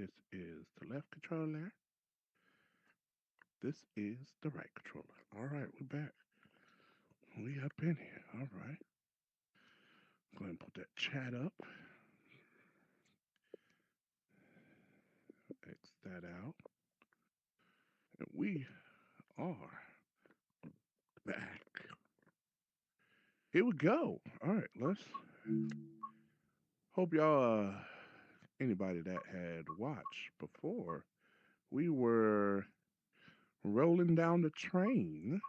This is the left controller. This is the right controller. All right, we're back. We up in here. All right. Go ahead and put that chat up. X that out. And we are back. Here we go. All right, let's hope y'all anybody that had watched before, we were rolling down the train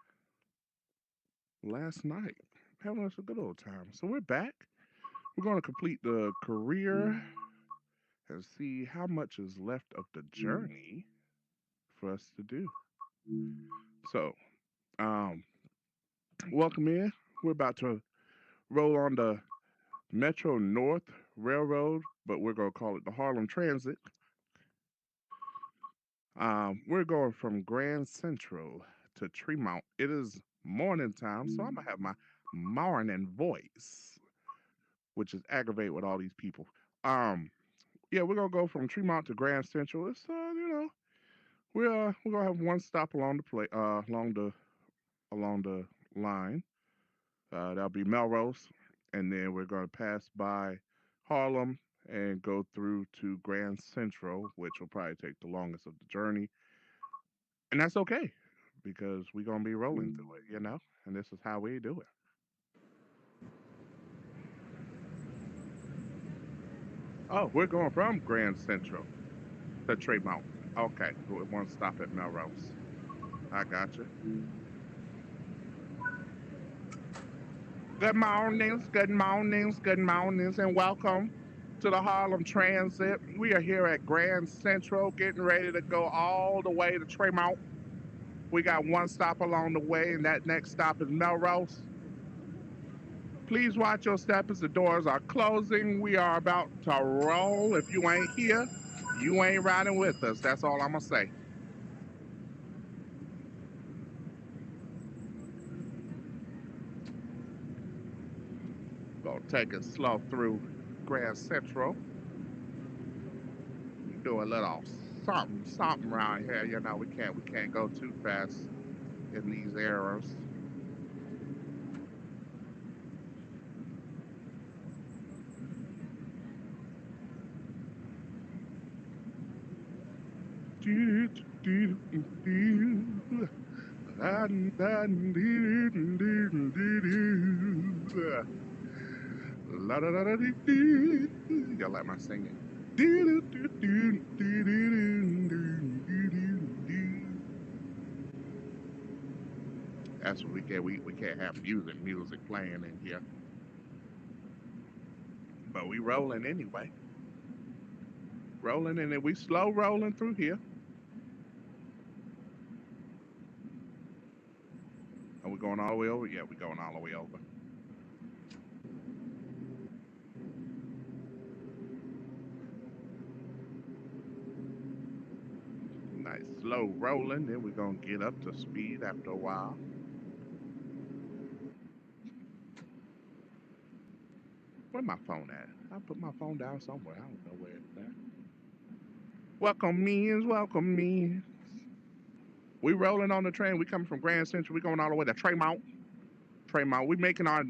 last night, having us a good old time. So we're back. We're going to complete the career and see how much is left of the journey for us to do. So, um, welcome in. We're about to roll on the Metro North Railroad, but we're going to call it the Harlem Transit. We're going from Grand Central to Tremont. It is morning time, so I'm going to have my morning voice, which is aggravate with all these people. Um, yeah, we're going to go from Tremont to Grand Central. It's, we're gonna have one stop along the along the line. That'll be Melrose, and then we're gonna pass by Harlem and go through to Grand Central, which will probably take the longest of the journey, and that's okay because we're gonna be rolling through it, and this is how we do it. Oh, we're going from Grand Central to Tremont. Okay, we want to stop at Melrose. I got you. Good mornings, good mornings, good mornings, and welcome to the Harlem Transit. We are here at Grand Central, getting ready to go all the way to Tremont. We got one stop along the way, and that next stop is Melrose. Please watch your step as the doors are closing. We are about to roll. If you ain't here, you ain't riding with us. That's all I'm going to say. Gonna take it slow through Grand Central. Do a little something around here. We can't go too fast in these eras. Y'all like my singing? That's what we get. We can't have music playing in here, but we rolling anyway. Rolling and then we slow rolling through here. Are we going all the way over? Yeah, we going all the way over. Nice slow rolling. Then we're gonna get up to speed after a while. Where my phone at? I put my phone down somewhere. I don't know where it's at. Welcome means welcome means. We rolling on the train. We coming from Grand Central. We going all the way to Tremont. Tremont. We making our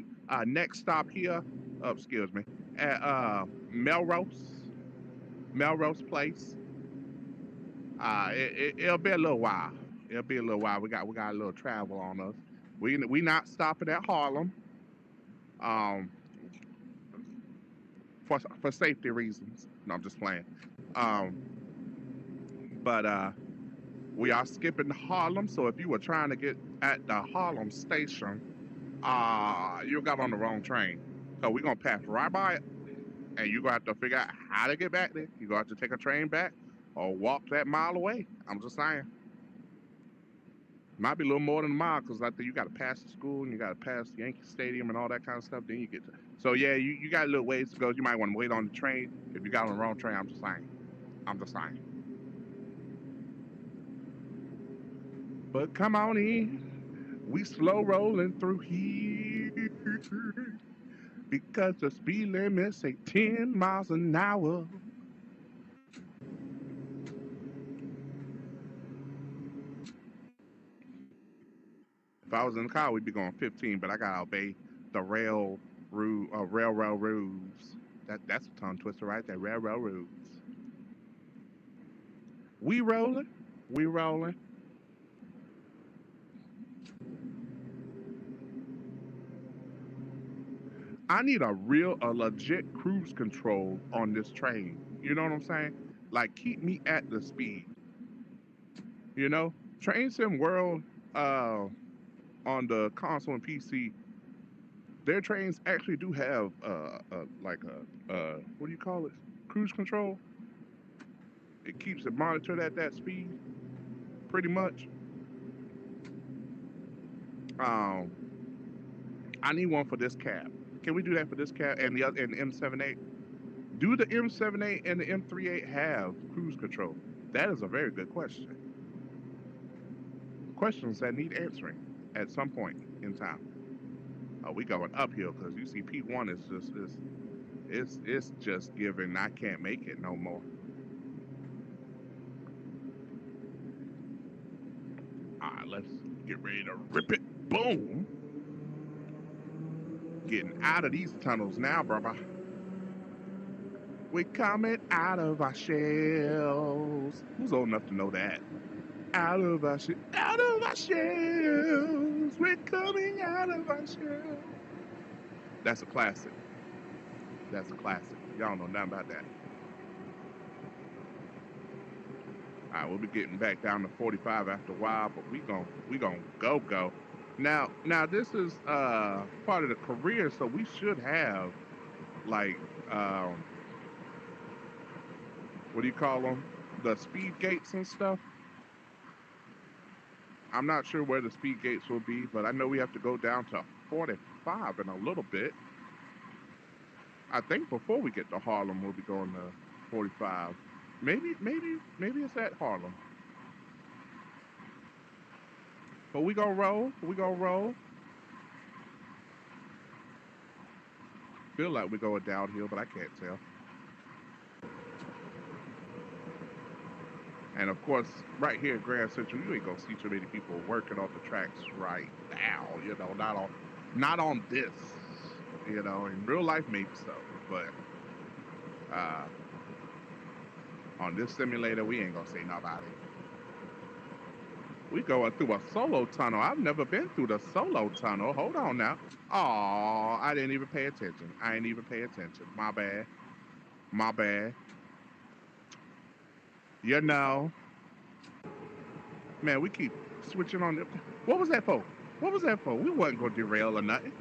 next stop here. Oh, excuse me. At Melrose. Melrose Place. It'll be a little while. It'll be a little while. We got a little travel on us. We not stopping at Harlem. Um, for safety reasons. No, I'm just playing. But we are skipping Harlem. So if you were trying to get at the Harlem station, you got on the wrong train. So we're gonna pass right by it, and you're gonna have to figure out how to get back there. You're gonna have to take a train back or walk that mile away. I'm just saying. Might be a little more than a mile because I think you got to pass the school and you got to pass the Yankee Stadium and all that kind of stuff. Then you get to. So yeah, you got a little ways to go. You might want to wait on the train. If you got on the wrong train, I'm just saying. I'm just saying. But come on in. We slow rolling through here because the speed limit say 10 miles an hour. If I was in the car, we'd be going 15, but I gotta obey the railroad rules. That's a tongue twister right there. Railroad rules. We rolling. We rolling. I need a legit cruise control on this train. You know what I'm saying? Like keep me at the speed. You know, Train Sim World uh, on the console and PC, their trains actually do have like a what do you call it? Cruise control. It keeps it monitored at that speed, pretty much. Um, I need one for this cab. Can we do that for this cab and the other and the M78? Do the M78 and the M38 have cruise control? That is a very good question. Questions that need answering at some point in time. We going uphill because you see P1 is just it's just giving I can't make it no more. All right, let's get ready to rip it. Boom. Getting out of these tunnels now, brother. We're coming out of our shells. Who's old enough to know that? Out of our shells. We're coming out of our shells. That's a classic. That's a classic. Y'all know nothing about that. All right, we'll be getting back down to 45 after a while, but we gonna go. Now this is part of the career, so we should have like what do you call them? The speed gates and stuff. I'm not sure where the speed gates will be, but I know we have to go down to 45 in a little bit. I think before we get to Harlem, we'll be going to 45. Maybe it's at Harlem. But we gonna roll. We gonna roll. Feel like we're going downhill, but I can't tell. And of course, right here at Grand Central, you ain't gonna see too many people working on the tracks right now. You know, not on this. You know, in real life maybe so, but uh, on this simulator, we ain't gonna see nobody. We going through a solo tunnel. I've never been through the solo tunnel. Hold on now. Oh, I didn't even pay attention. I ain't even pay attention. My bad. My bad. You know, man, we keep switching on. What was that for? What was that for? We wasn't gonna derail or nothing.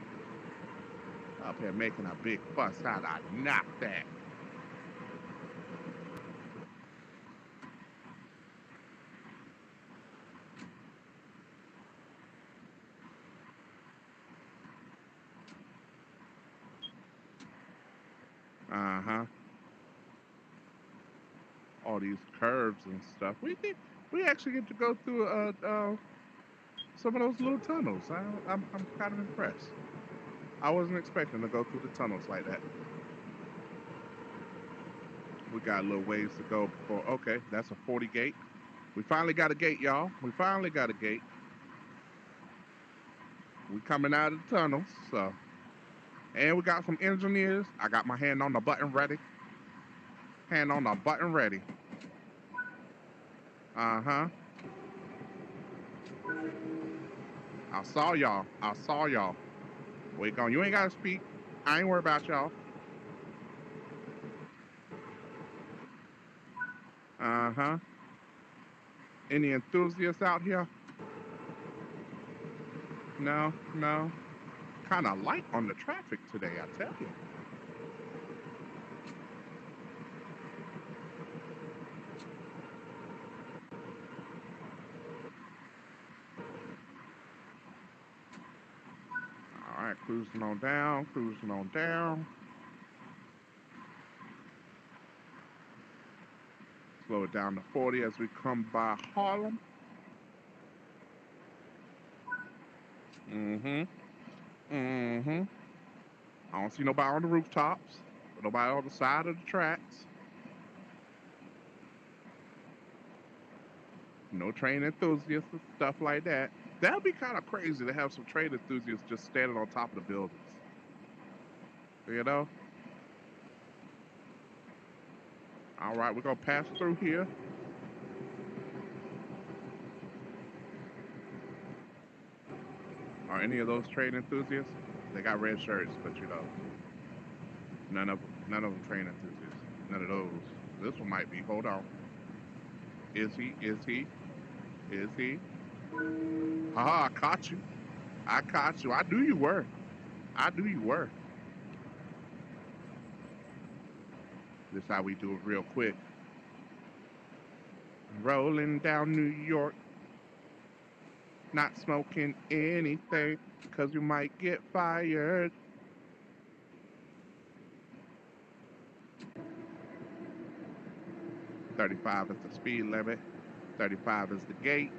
Up here making a big fuss. How'd I knock that? Uh huh. All these curves and stuff. We actually get to go through some of those little tunnels. I'm kind of impressed. I wasn't expecting to go through the tunnels like that. We got a little ways to go before. Okay, that's a 40 gate. We finally got a gate, y'all. We finally got a gate. We coming out of the tunnels, so. And we got some engineers. I got my hand on the button ready. Hand on the button ready. Uh-huh. I saw y'all. I saw y'all. Wait on. You ain't gotta speak. I ain't worried about y'all. Uh-huh. Any enthusiasts out here? No, no. Kind of light on the traffic today, I tell you. All right, cruising on down, cruising on down. Slow it down to 40 as we come by Harlem. Mm-hmm. Mm-hmm. I don't see nobody on the rooftops. Nobody on the side of the tracks. No train enthusiasts and stuff like that. That'd be kind of crazy to have some train enthusiasts just standing on top of the buildings. You know? All right, we're going to pass through here. Are any of those train enthusiasts? They got red shirts, but you know, none of them train enthusiasts. None of those. This one might be. Hold on. Is he? Is he? Is he? Haha, I caught you. I caught you. I knew you were. I knew you were. This is how we do it real quick. Rolling down New York. Not smoking anything, cause you might get fired. $35 is the speed limit. 35 is the gate.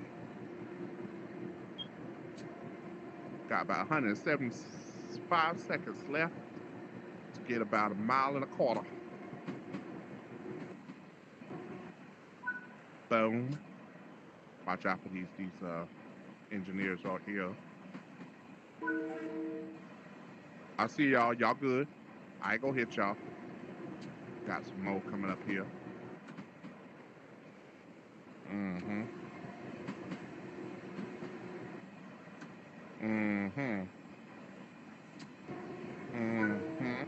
Got about 175 seconds left to get about 1.25 miles. Boom. Watch out for these engineers out here. I see y'all. Y'all good. I ain't gonna hit y'all. Got some more coming up here. Mm-hmm. Mm-hmm. Mm-hmm.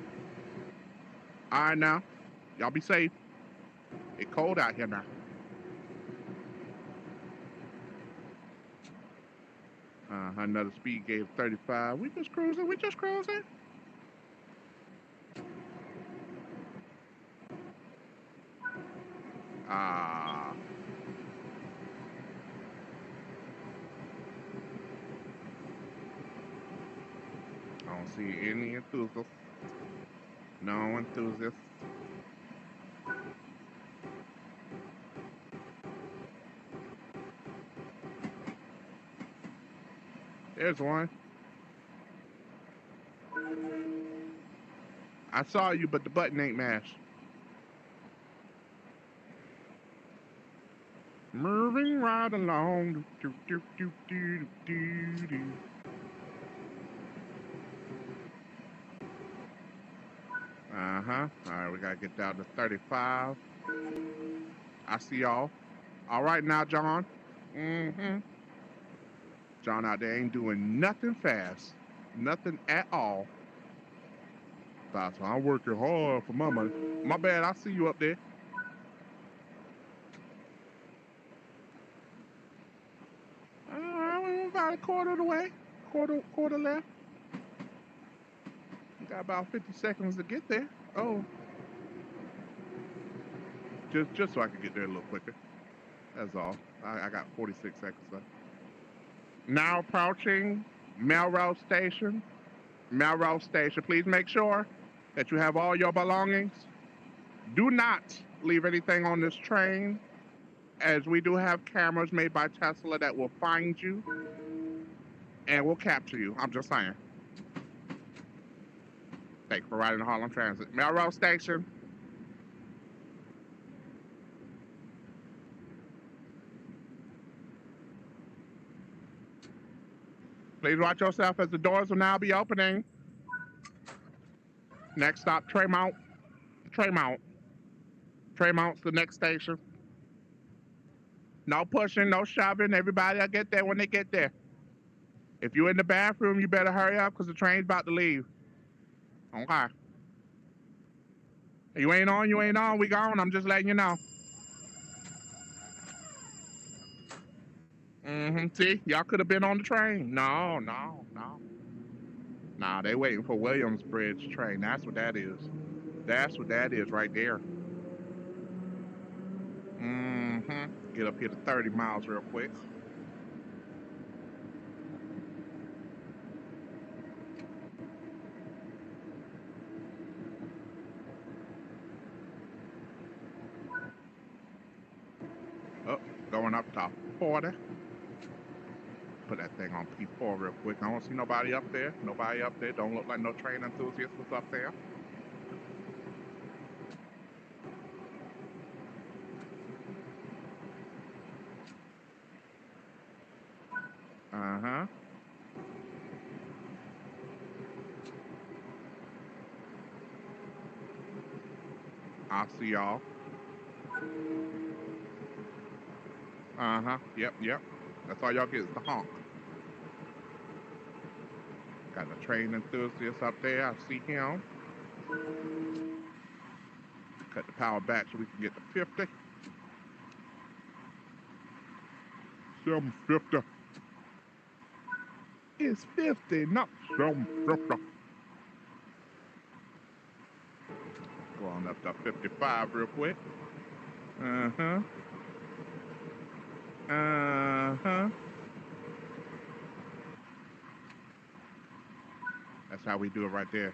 All right now. Y'all be safe. It's cold out here now. Another speed gauge 35. We just cruising. We just cruising. Ah. I don't see any enthusiasts. No enthusiasts. There's one. I saw you, but the button ain't mashed. Moving right along. Do, do, do, do, do, do, do. Uh-huh. All right, we gotta get down to 35. I see y'all. All right now, John. Mm-hmm. John out there ain't doing nothing fast. Nothing at all. That's why I'm working hard for my money. My bad, I see you up there. All right, we're about a quarter of the way. Quarter left. We got about 50 seconds to get there. Oh. Just so I can get there a little quicker. That's all. I got 46 seconds left. Now approaching Melrose Station. Melrose Station. Please make sure that you have all your belongings. Do not leave anything on this train, as we do have cameras made by Tesla that will find you and will capture you. I'm just saying. Thanks for riding the Harlem Transit. Melrose Station. Please watch yourself as the doors will now be opening. Next stop, Tremont. Tremont. Tremont's the next station. No pushing, no shoving. Everybody will get there when they get there. If you're in the bathroom, you better hurry up because the train's about to leave. Okay. You ain't on, you ain't on. We gone. I'm just letting you know. Mm-hmm. See, y'all could have been on the train. No. Nah, they waiting for Williamsbridge train. That's what that is. That's what that is right there. Mm-hmm. Get up here to 30 miles real quick. Oh, going up to 40. Put that thing on P4 real quick. I don't see nobody up there. Nobody up there. Don't look like no train enthusiast was up there. Uh-huh. I'll see y'all. Uh-huh. Yep, yep. That's all y'all get is the honk. Got a train enthusiast up there. I see him. Cut the power back so we can get to 50. 750. It's 50, not 750. Go on up to 55 real quick. Uh-huh. Uh-huh. That's how we do it right there.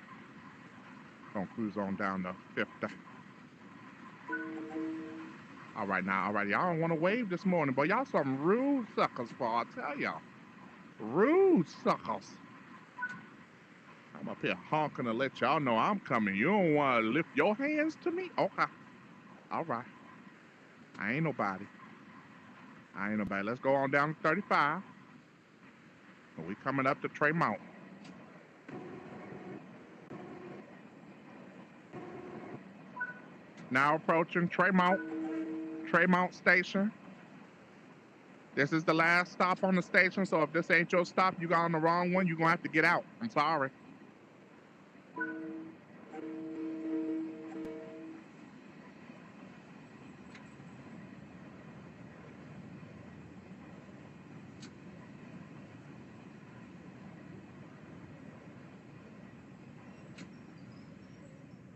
Gonna cruise on down to 50. All right now, all right. Y'all don't want to wave this morning, but y'all some rude suckers, for I tell y'all. Rude suckers. I'm up here honking to let y'all know I'm coming. You don't want to lift your hands to me? Okay. All right. I ain't nobody. I ain't nobody. Let's go on down to 35. And we coming up to Tremont. Now approaching Tremont Station. This is the last stop on the station, so if this ain't your stop, you got on the wrong one, you're going to have to get out. I'm sorry.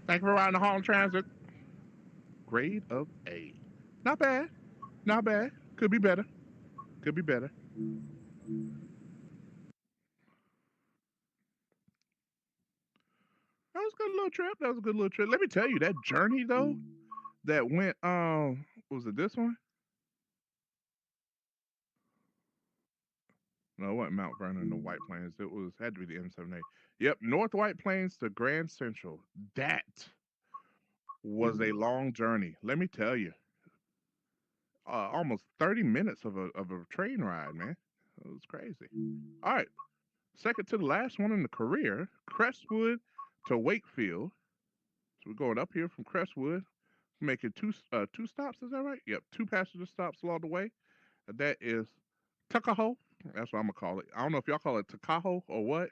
Thank you for riding the Harlem Transit. Grade of A. Not bad. Not bad. Could be better. Could be better. That was a good little trip. That was a good little trip. Let me tell you, that journey though, that went was it this one? No, it wasn't Mount Vernon or White Plains. It was had to be the M78. Yep, North White Plains to Grand Central. That was a long journey. Let me tell you. Almost 30 minutes of a train ride, man. It was crazy. All right. Second to the last one in the career, Crestwood to Wakefield. So we're going up here from Crestwood, making two stops. Is that right? Yep, two passenger stops along the way. That is Tuckahoe. That's what I'm gonna call it. I don't know if y'all call it Tuckahoe or what,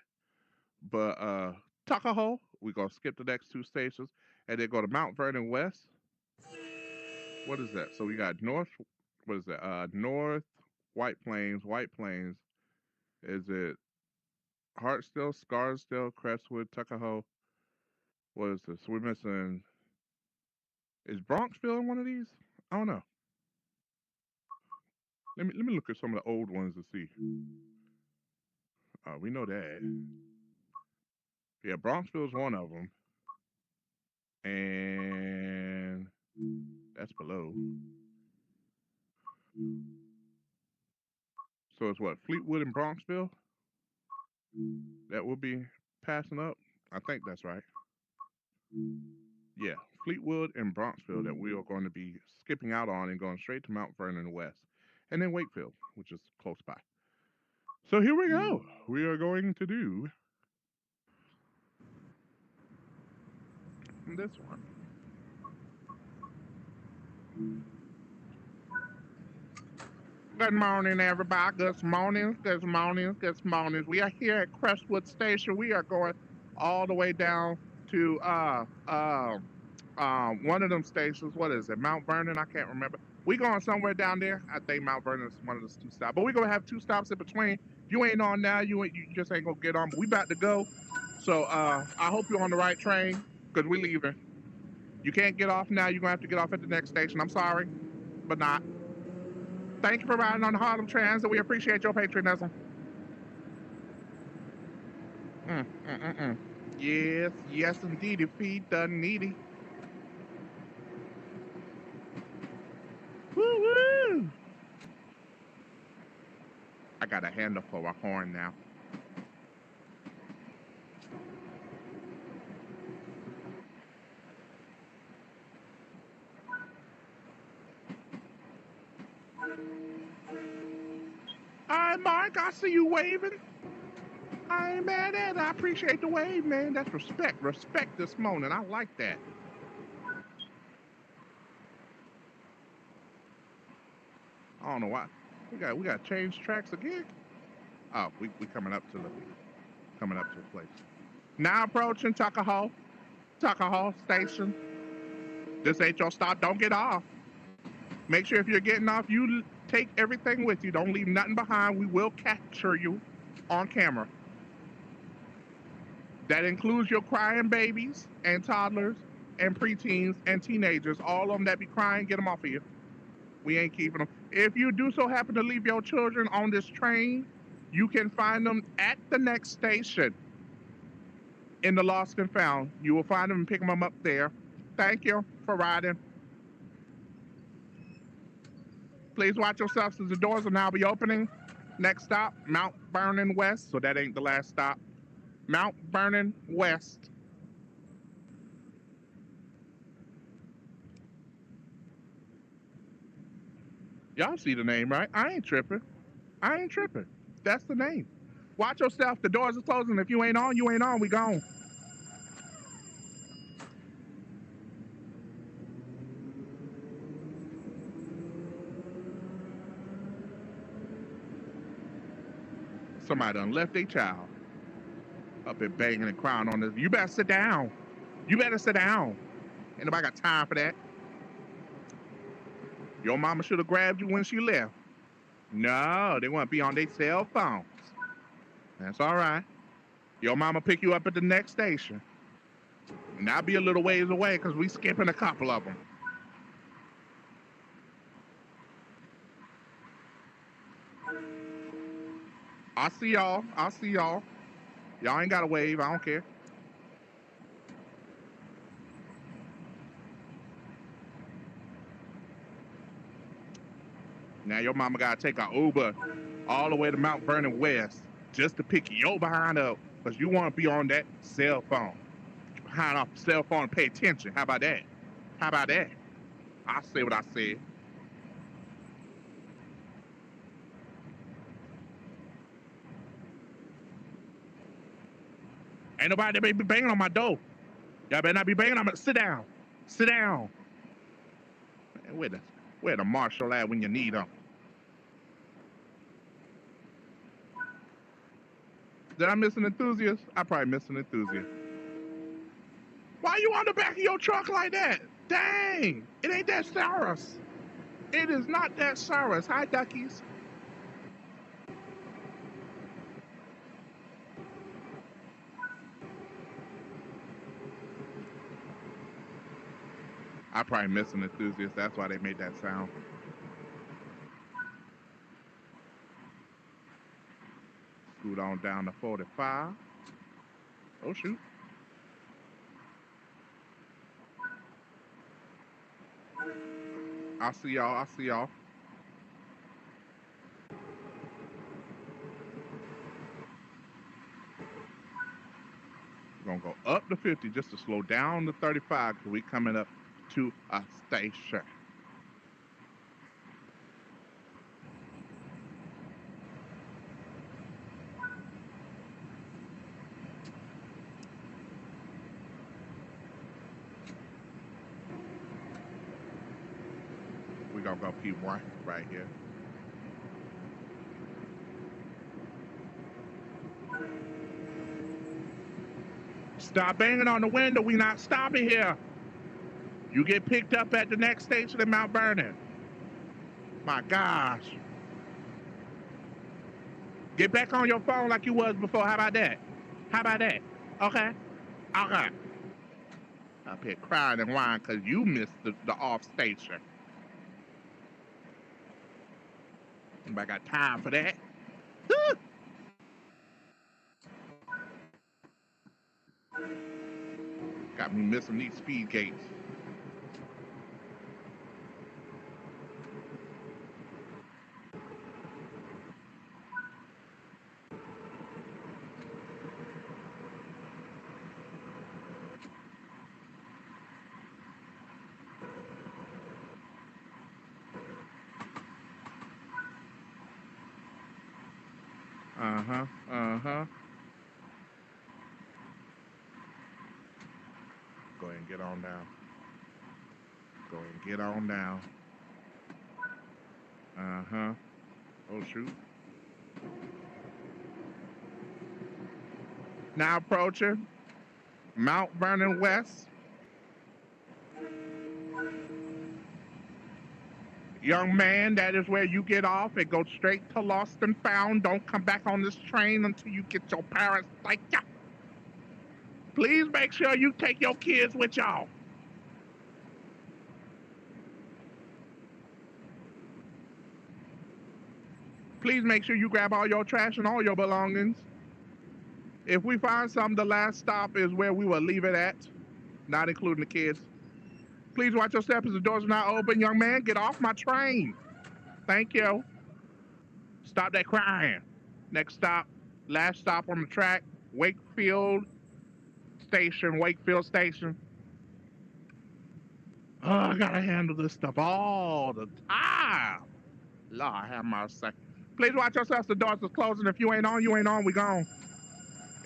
but Tuckahoe. We're gonna skip the next two stations and then go to Mount Vernon West. What is that? So we got North. What is that? North White Plains. White Plains. Is it Hartsdale, Scarsdale, Crestwood, Tuckahoe? What is this? We're missing. Is Bronxville in one of these? I don't know. Let me look at some of the old ones to see. We know that. Yeah, Bronxville's one of them, and that's below. So it's what Fleetwood and Bronxville that will be passing up. I think that's right. Yeah, Fleetwood and Bronxville that we are going to be skipping out on and going straight to Mount Vernon West, and then Wakefield, which is close by. So here we go. We are going to do this one. Good morning, everybody. Good morning. Good morning. Good morning. We are here at Crestwood Station. We are going all the way down to one of them stations. What is it? Mount Vernon? I can't remember. We going somewhere down there. I think Mount Vernon is one of those two stops. But we're gonna have two stops in between. You ain't on now. You just ain't gonna get on. But we about to go. So I hope you're on the right train because we leaving. You can't get off now. You're gonna have to get off at the next station. I'm sorry, but not. Thank you for riding on the Harlem Trans, and we appreciate your patriotism. Mm. Yes, yes, indeed. Feed the needy. Woo woo! I got a handle for a horn now. All right, Mark, I see you waving. I ain't mad at it. I appreciate the wave, man. That's respect. Respect this morning. I like that. I don't know why. We got to change tracks again. Oh, we coming up to the place. Now approaching Tuckahoe Station. This ain't your stop. Don't get off. Make sure if you're getting off, you take everything with you. Don't leave nothing behind. We will capture you on camera. That includes your crying babies and toddlers and preteens and teenagers. All of them that be crying, get them off of you. We ain't keeping them. If you do so happen to leave your children on this train, you can find them at the next station in the Lost and Found. You will find them and pick them up there. Thank you for riding. Please watch yourselves as the doors will now be opening. Next stop, Mount Vernon West. So that ain't the last stop. Mount Vernon West. Y'all see the name, right? I ain't tripping. That's the name. Watch yourself. The doors are closing. If you ain't on, you ain't on. We gone. Somebody done left their child up and banging and crying on this. You better sit down. You better sit down. Ain't nobody got time for that. Your mama should have grabbed you when she left. No, they want to be on their cell phones. That's all right. Your mama pick you up at the next station. And I'll be a little ways away because we skipping a couple of them. I'll see y'all. Y'all ain't got to wave. I don't care. Now your mama got to take an Uber all the way to Mount Vernon West just to pick your behind up because you want to be on that cell phone. Behind off the cell phone and pay attention. How about that? I say what I said. Ain't nobody that be banging on my door. Y'all better not be banging on my. Sit down. Man, where the marshal at when you need him? Did I miss an enthusiast? I probably missed an enthusiast. Why you on the back of your truck like that? Dang! It ain't that serious. It is not that serious. Hi, duckies. I probably missed an enthusiast. That's why they made that sound. Scoot on down to 45. Oh, shoot. I see y'all. We're gonna go up to 50 just to slow down to 35 because we coming up to a station. We're gonna go P1 right here. Stop banging on the window. We not stopping here. You get picked up at the next station in Mount Vernon. My gosh. Get back on your phone like you was before. How about that? Okay. Up here crying and whining because you missed the off station. Anybody got time for that? Got me missing these speed gates. Uh-huh. Uh-huh. Go ahead and get on down. Go ahead and get on down. Uh-huh. Oh, shoot. Now approaching Mount Vernon West. Young man, that is where you get off and go straight to Lost and Found. Don't come back on this train until you get your parents like ya. Please make sure you take your kids with y'all. Please make sure you grab all your trash and all your belongings. If we find something, the last stop is where we will leave it at, not including the kids. Please watch your step as the doors are not open. Young man, get off my train. Thank you. Stop that crying. Next stop, last stop on the track, Wakefield Station, Wakefield Station. Oh, I gotta handle this stuff all the time. Lord have mercy. Please watch yourself. The doors are closing. If you ain't on, you ain't on. We gone.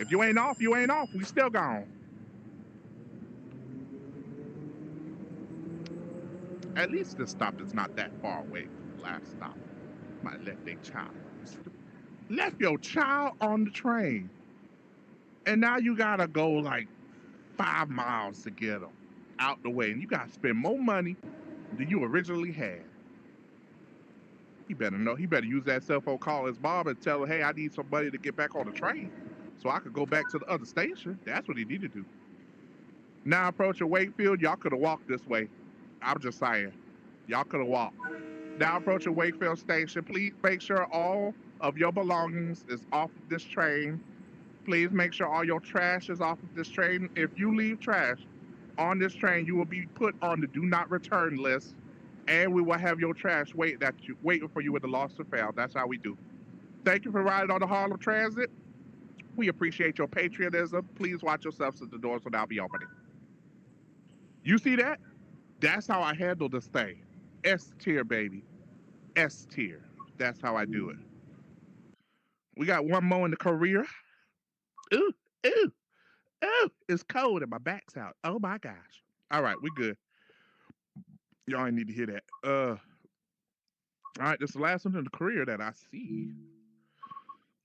If you ain't off, you ain't off. We still gone. At least this stop is not that far away from the last stop. Might left their child. Left your child on the train. And now you gotta go like 5 miles to get them out the way. And you gotta spend more money than you originally had. He better know. He better use that cell phone, call his mom and tell her, hey, I need somebody to get back on the train so I could go back to the other station. That's what he needed to do. Now approaching Wakefield, y'all could have walked this way. I'm just saying. Y'all could have walked. Now approaching Wakefield Station, please make sure all of your belongings is off of this train. Please make sure all your trash is off of this train. If you leave trash on this train, you will be put on the do not return list, and we will have your trash waiting for you at the lost or found. That's how we do. Thank you for riding on the Harlem Transit. We appreciate your patriotism. Please watch yourselves as the doors will now be opening. You see that? That's how I handle this thing. S tier, baby. S tier. That's how I do it. We got one more in the career. Ooh, ooh, ooh. It's cold and my back's out. Oh my gosh. All right, we good. Y'all ain't need to hear that. All right, this is the last one in the career that I see.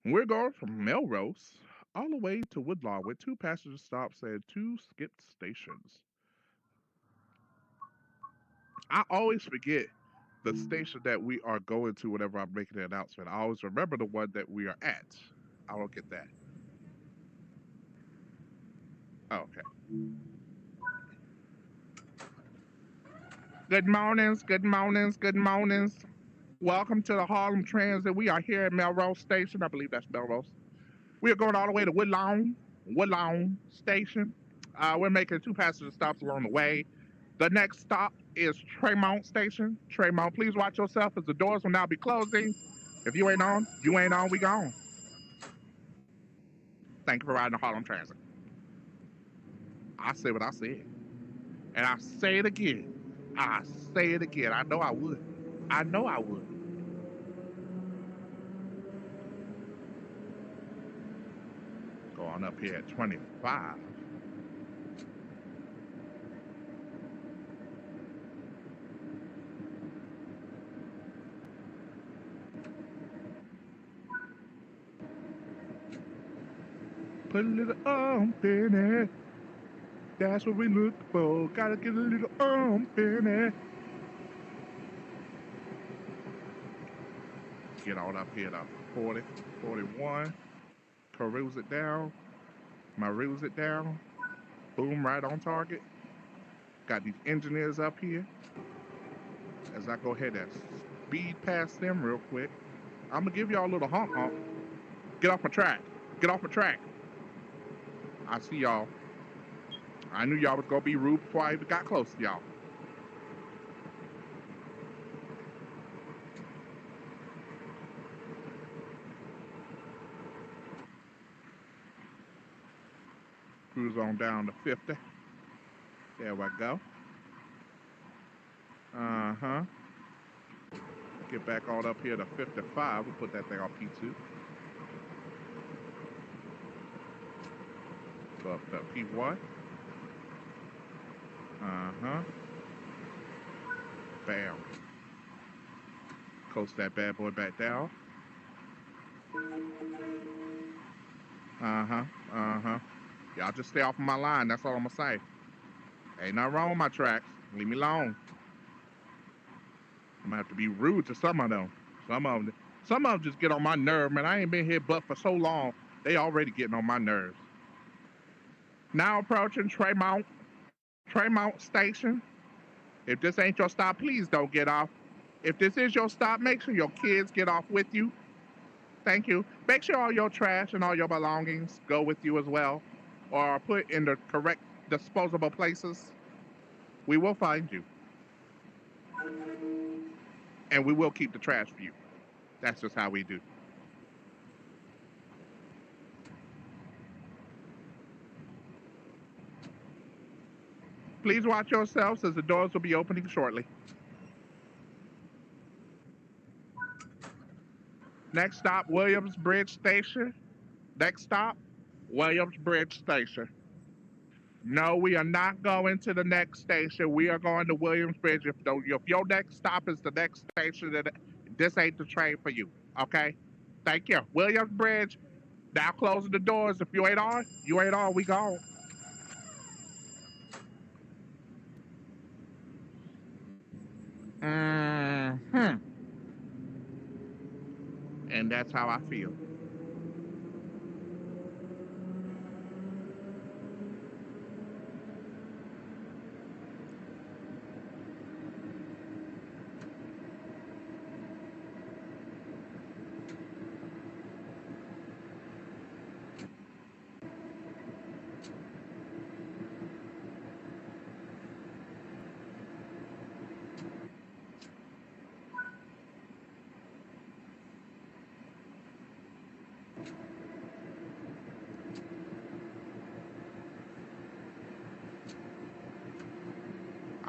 We're going from Melrose all the way to Woodlawn with 2 passenger stops and 2 skipped stations. I always forget the station that we are going to whenever I'm making the announcement. I always remember the one that we are at. I don't get that. Oh, okay. Good mornings, good mornings, good mornings. Welcome to the Harlem Transit. We are here at Melrose Station. I believe that's Melrose. We are going all the way to Woodlawn Station. We're making 2 passenger stops along the way. The next stop is Tremont Station. Tremont, please watch yourself as the doors will now be closing. If you ain't on, you ain't on, we gone. Thank you for riding the Harlem Transit. I said what I said. And I say it again. I say it again. I know I would. I know I would. Go on up here at 25. Put a little in it. That's what we look for. Gotta get a little in it. Get on up here to 40, 41. Cruise it down. Maruse it down. Boom, right on target. Got these engineers up here. As I go ahead and speed past them real quick, I'm gonna give y'all a little honk honk. Get off my track. Get off my track. I see y'all. I knew y'all was gonna be rude before I even got close to y'all. Cruise on down to 50. There we go. Uh-huh. Get back on up here to 55. We'll put that thing on P2. up the P1. Uh-huh. Bam. Coast that bad boy back down. Uh-huh. Uh-huh. Y'all just stay off of my line. That's all I'm gonna say. Ain't nothing wrong with my tracks. Leave me alone. I'm gonna have to be rude to some of them. Some of them just get on my nerve, man. I ain't been here but for so long. They already getting on my nerves. Now approaching Tremont Station. If this ain't your stop, please don't get off. If this is your stop, make sure your kids get off with you. Thank you. Make sure all your trash and all your belongings go with you as well, or are put in the correct disposable places. We will find you, and we will keep the trash for you. That's just how we do. Please watch yourselves as the doors will be opening shortly. Next stop, Williams Bridge Station. Next stop, Williams Bridge Station. No, we are not going to the next station. We are going to Williamsbridge. If your next stop is the next station, then this ain't the train for you. Okay? Thank you. Williamsbridge, now closing the doors. If you ain't on, you ain't on. We gone. Hmm. And that's how I feel.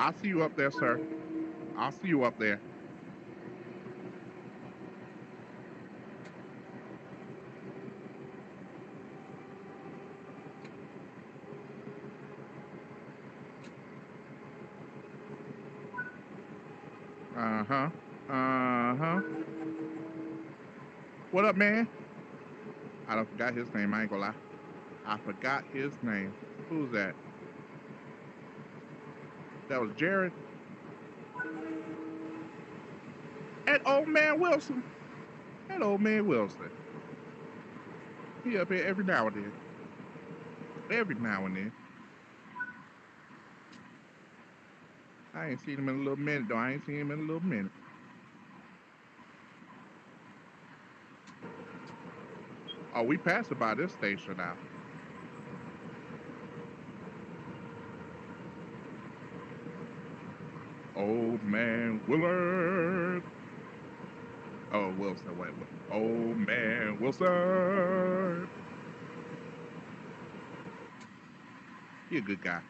I'll see you up there, sir. I'll see you up there. Uh huh. Uh huh. What up, man? I don't forgot his name. I ain't gonna lie. I forgot his name. Who's that? That was Jared and old man Wilson. That old man Wilson. He up here every now and then. Every now and then. I ain't seen him in a little minute though. I ain't seen him in a little minute. Oh, we passing by this station now. Old man Willard. Oh, Wilson. Wait. Old man Wilson. He a good guy.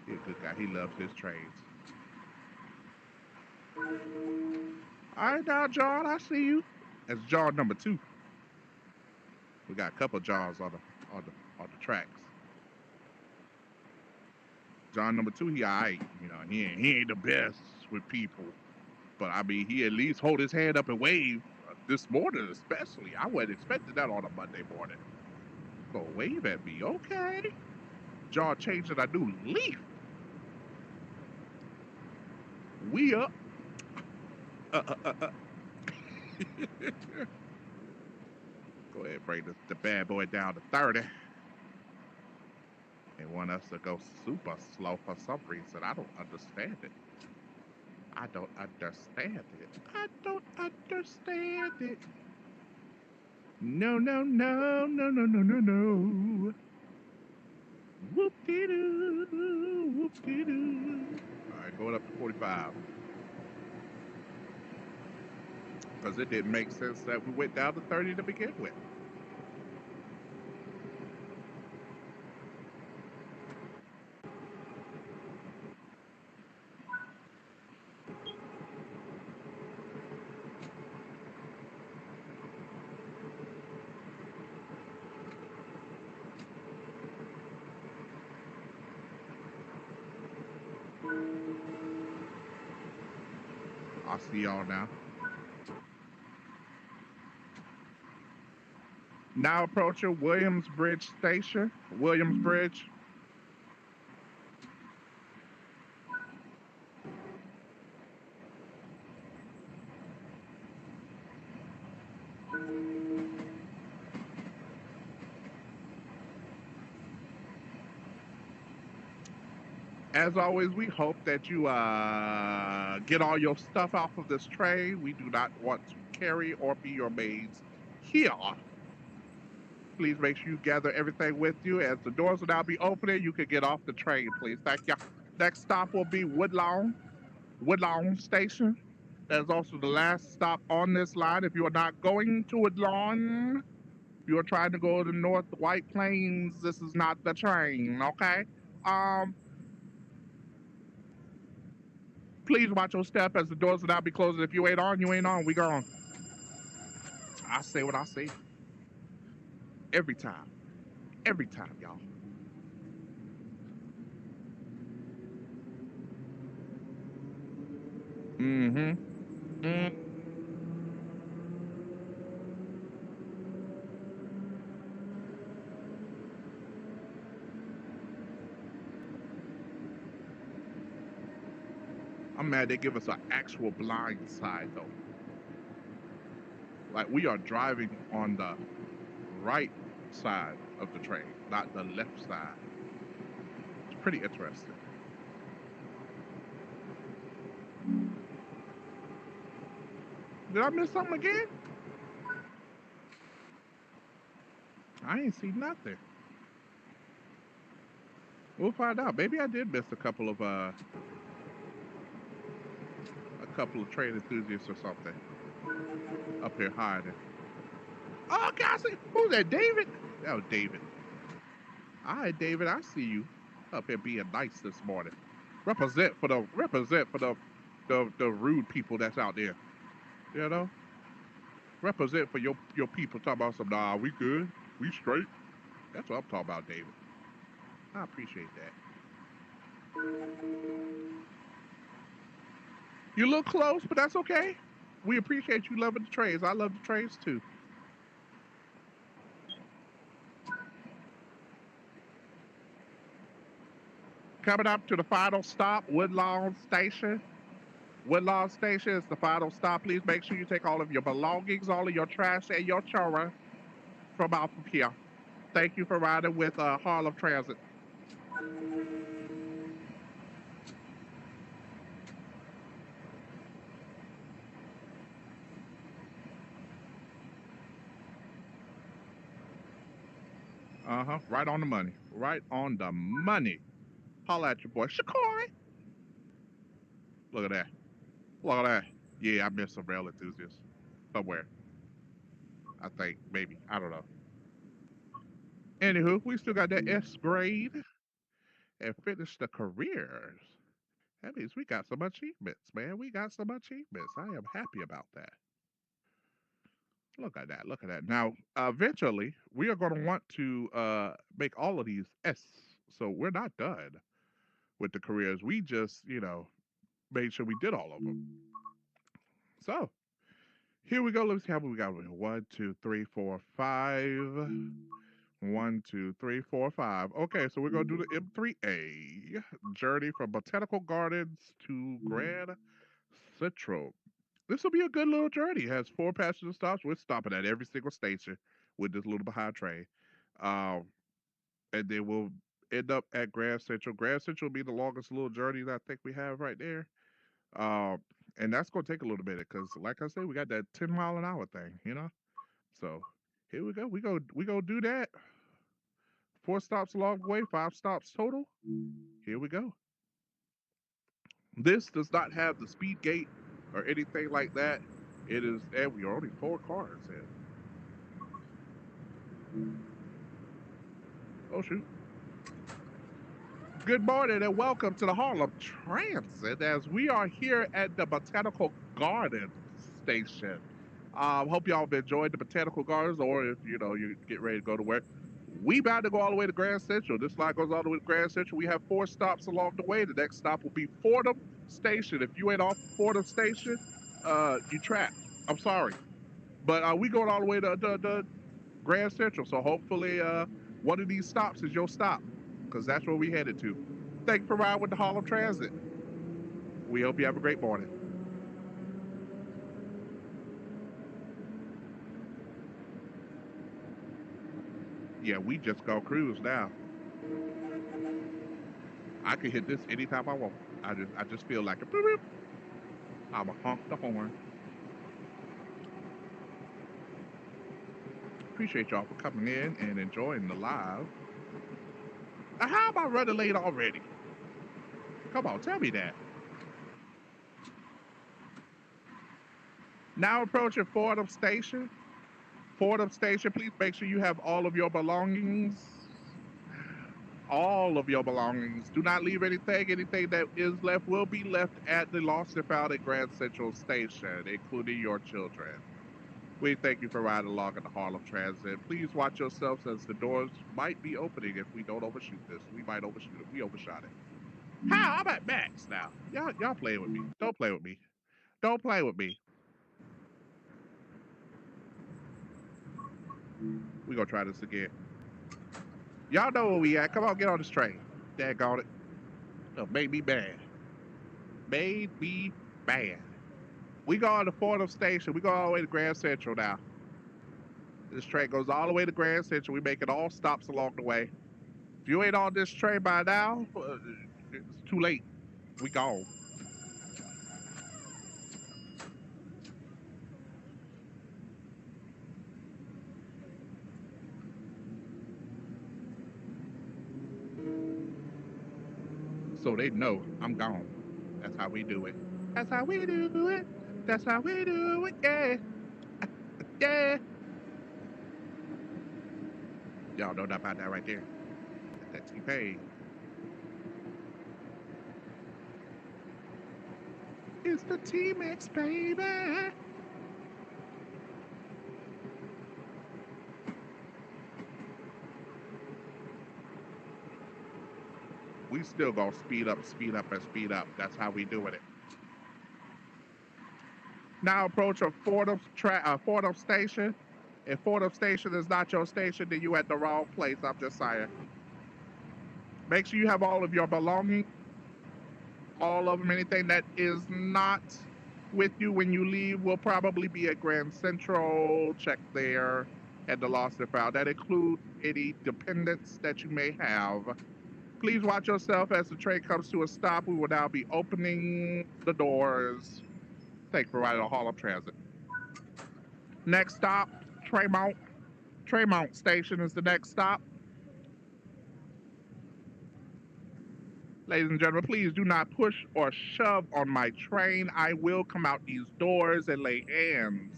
He a good guy. He loves his trades. All right, now, John. I see you. That's John number 2. We got a couple Johns on the tracks. John number 2, he alright. You know, he ain't the best with people, but I mean, he at least hold his hand up and wave. This morning, especially, I wasn't expecting that on a Monday morning. Go wave at me, okay? John changing a new leaf. We up. Uh, uh, uh, uh. Go ahead, and bring the bad boy down to 30. They want us to go super slow for some reason. I don't understand it. I don't understand it. I don't understand it. No, no, no, no, no, no, no, no. Whoop de doo, whoop de doo. All right, going up to 45. Because it didn't make sense that we went down to 30 to begin with. I see y'all now. Now approaching Williamsbridge Station. Williamsbridge. As always, we hope that you get all your stuff off of this train. We do not want to carry or be your maids here. Please make sure you gather everything with you. As the doors will now be opening, you can get off the train, please. Thank you. Next stop will be Woodlawn Station. That is also the last stop on this line. If you are not going to Woodlawn, if you are trying to go to North White Plains, this is not the train, okay? Um, Please watch your step as the doors will now be closing. If you ain't on, you ain't on. We gone. I say what I say every time. Every time, y'all. Mm-hmm. Mm. I'm mad they give us an actual blind side though. Like we are driving on the right side of the train, not the left side. It's pretty interesting. Did I miss something again? I ain't see nothing. We'll find out. Maybe I did miss a couple of train enthusiasts or something up here hiding. Oh, okay, I see. Who's that? David? Oh, David. All right, David. I see you up here being nice this morning. Represent for the rude people that's out there. You know, represent for your people. Talking about some. Nah, we good. We straight. That's what I'm talking about, David. I appreciate that. You look close, but that's okay. We appreciate you loving the trains. I love the trains too. Coming up to the final stop, Woodlawn Station. Woodlawn Station is the final stop. Please make sure you take all of your belongings, all of your trash, and your children from out of here. Thank you for riding with Harlem Transit. Uh huh. Right on the money. Right on the money. Holla at your boy, Shakari. Look at that. Look at that. Yeah, I missed some rail enthusiasts somewhere. I think maybe I don't know. Anywho, we still got that S grade and finished the careers. That means we got some achievements, man. We got some achievements. I am happy about that. Look at that. Look at that. Now, eventually, we are going to want to make all of these S. So we're not done with the careers. We just, made sure we did all of them. So here we go. Let's see how we got. One, two, three, four, five. One, two, three, four, five. Okay, so we're going to do the M3A journey from Botanical Gardens to Grand Central. This will be a good little journey. It has four passenger stops. We're stopping at every single station with this little behind train. Um, and then we'll end up at Grand Central. Grand Central will be the longest little journey that I think we have right there. Um, and that's going to take a little bit because, like I said, we got that 10 mile an hour thing. So here we go. We go do that. Four stops along the way, five stops total. Here we go. This does not have the speed gate or anything like that. It is, and we are only four cars in. Oh shoot! Good morning and welcome to the Harlem Transit as we are here at the Botanical Gardens station. Hope y'all have enjoyed the Botanical Gardens, or if you get ready to go to work. We about to go all the way to Grand Central. This line goes all the way to Grand Central. We have four stops along the way. The next stop will be Fordham Station. If you ain't off Fordham Station, you trapped. I'm sorry, but we going all the way to the Grand Central. So hopefully, one of these stops is your stop, because that's where we headed to. Thank you for riding with the Harlem Transit. We hope you have a great morning. Yeah, we just go cruise now. I can hit this anytime I want. I just feel like a boop, boop. I'm a honk the horn. Appreciate y'all for coming in and enjoying the live. How am I running late already? Come on, tell me that. Now approaching Fordham Station. Fordham Station, please make sure you have all of your belongings. All of your belongings. Do not leave anything. Anything that is left will be left at the Lost and Found at Grand Central Station, including your children. We thank you for riding along in the Harlem Transit. Please watch yourselves as the doors might be opening if we don't overshoot this. We might overshoot it. We overshot it. How? I'm at max now. Y'all playing with me. Don't play with me. Don't play with me. We gonna try this again. Y'all know where we at. Come on, get on this train. Daggone it. Oh, made me bad. Made me bad. We go on the Fordham Station. We go all the way to Grand Central now. This train goes all the way to Grand Central. We make it all stops along the way. If you ain't on this train by now, it's too late. We gone. So they know I'm gone. That's how we do it. That's how we do it. That's how we do it. Yeah. Yeah. Y'all know about that right there. That's T-Pain. It's the T-Max, baby. We still gonna speed up, speed up, and speed up. That's how we doing it. Now approach a Fordham Station. If Fordham Station is not your station, then you at the wrong place. I'm just saying. Make sure you have all of your belongings, all of them. Anything that is not with you when you leave will probably be at Grand Central. Check there at the Lost and Found. That includes any dependents that you may have. Please watch yourself as the train comes to a stop. We will now be opening the doors. Thank you for riding on Harlem Transit. Next stop, Tremont. Tremont Station is the next stop. Ladies and gentlemen, please do not push or shove on my train. I will come out these doors and lay hands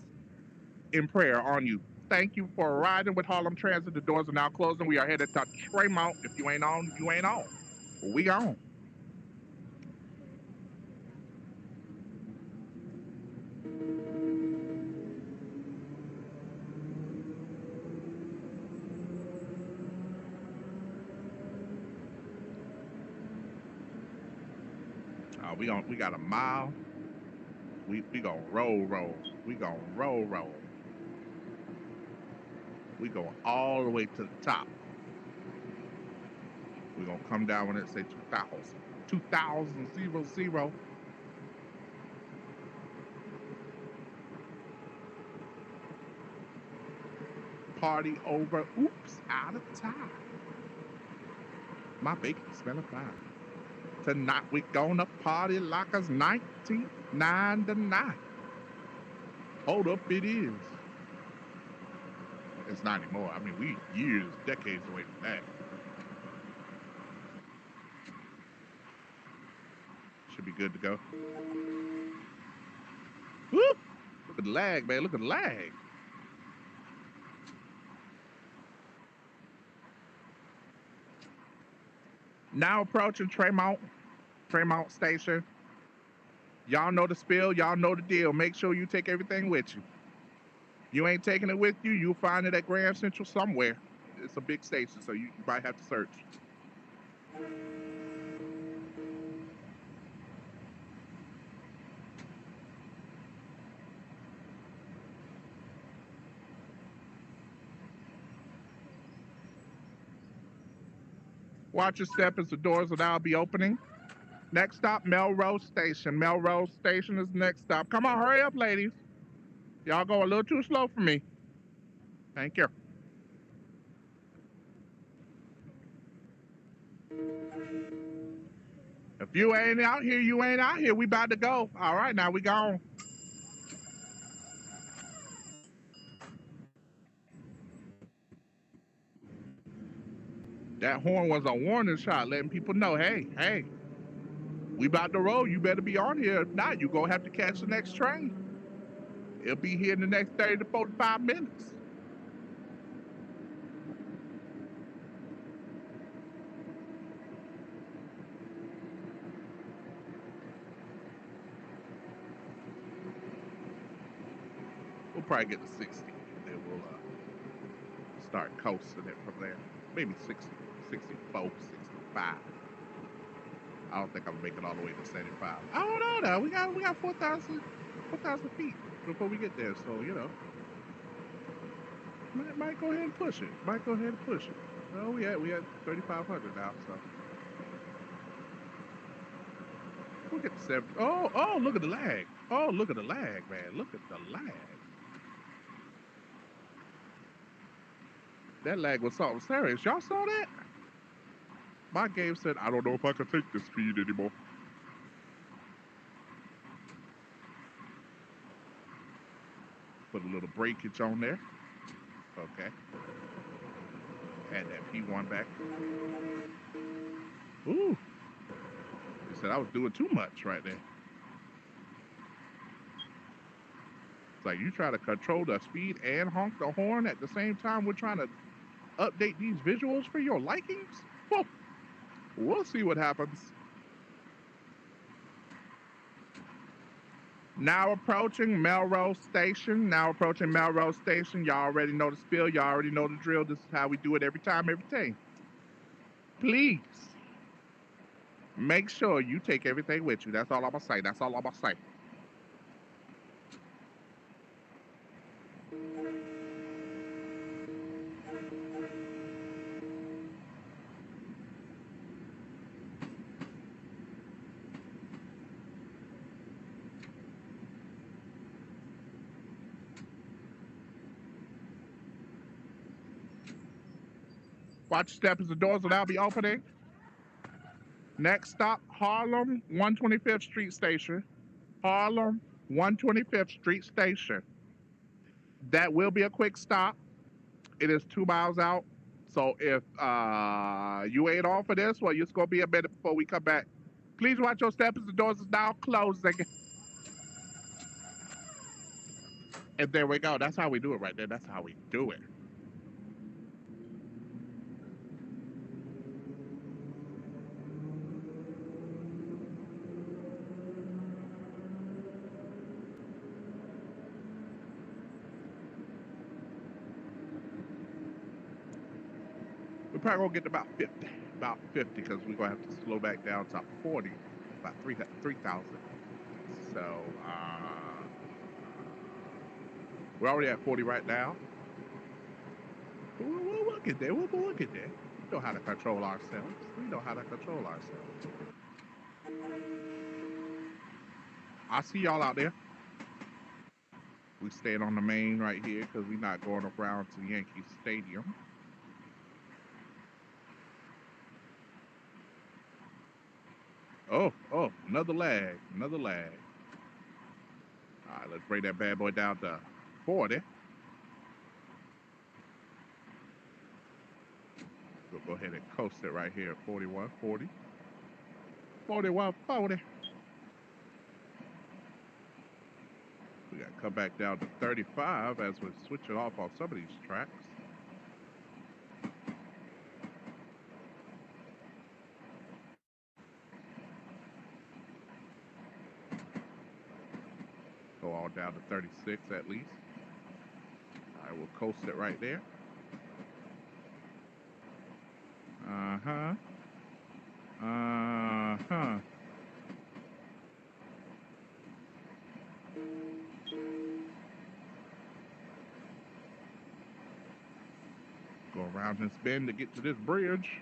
in prayer on you. Thank you for riding with Harlem Transit. The doors are now closing. We are headed to Tremont. If you ain't on, you ain't on. We on. We got a mile. We gonna roll. We gonna roll. We going all the way to the top. We gonna come down when it say 2000. 2000. Party over. Oops, out of time. My bacon smelling fine. Tonight we gonna party like it's 1999 to 9. Hold up, it is. It's not anymore. I mean, we years, decades away from that. Should be good to go. Woo! Look at the lag, man. Look at the lag. Now approaching Tremont Station. Y'all know the spill. Y'all know the deal. Make sure you take everything with you. You ain't taking it with you, you'll find it at Grand Central somewhere. It's a big station, so you might have to search. Watch your step as the doors will now be opening. Next stop, Melrose Station. Melrose Station is next stop. Come on, hurry up, ladies. Y'all go a little too slow for me. Thank you. If you ain't out here, you ain't out here. We about to go. All right, now we gone. That horn was a warning shot, letting people know, hey, hey, we about to roll. You better be on here. If not, you gonna have to catch the next train. It'll be here in the next 30 to 45 minutes. We'll probably get to 60, and then we'll start coasting it from there. Maybe 60, 64, 65. I don't think I'm making all the way to 75. I don't know though. We got 4,000 feet before we get there. So, might go ahead and push it. Might go ahead and push it. Well, we had 3,500 now, so we'll get to 70. Oh, look at the lag. Oh, look at the lag, man. Look at the lag. That lag was something serious. Y'all saw that? My game said, I don't know if I can take this speed anymore. Put a little breakage on there. Okay. Add that P1 back. Ooh. He said I was doing too much right there. It's like you try to control the speed and honk the horn at the same time we're trying to update these visuals for your likings? Well, we'll see what happens. Now approaching Melrose Station. Now approaching Melrose Station. Y'all already know the spiel. Y'all already know the drill. This is how we do it every time, every day. Please make sure you take everything with you. That's all I'm going to say. That's all I'm going to say. Watch your step as the doors will now be opening. Next stop, Harlem 125th Street Station. Harlem 125th Street Station. That will be a quick stop. It is 2 miles out. So if you ain't on for this, well, it's going to be a minute before we come back. Please watch your step as the doors is now closing. And there we go. That's how we do it right there. That's how we do it. We're probably going to get to about 50. About 50 because we're going to have to slow back down to 40. About 3,000. So, we're already at 40 right now. We'll get there. We'll get there. We know how to control ourselves. We know how to control ourselves. I see y'all out there. We staying on the main right here because we're not going around to Yankee Stadium. Oh, another lag. Another lag. All right, let's bring that bad boy down to 40. We'll go ahead and coast it right here at 4140. 4140. We got to come back down to 35 as we're switching off on some of these tracks. Go all down to 36 at least. All right, we'll coast it right there. Uh-huh. Uh-huh. Go around this bend to get to this bridge.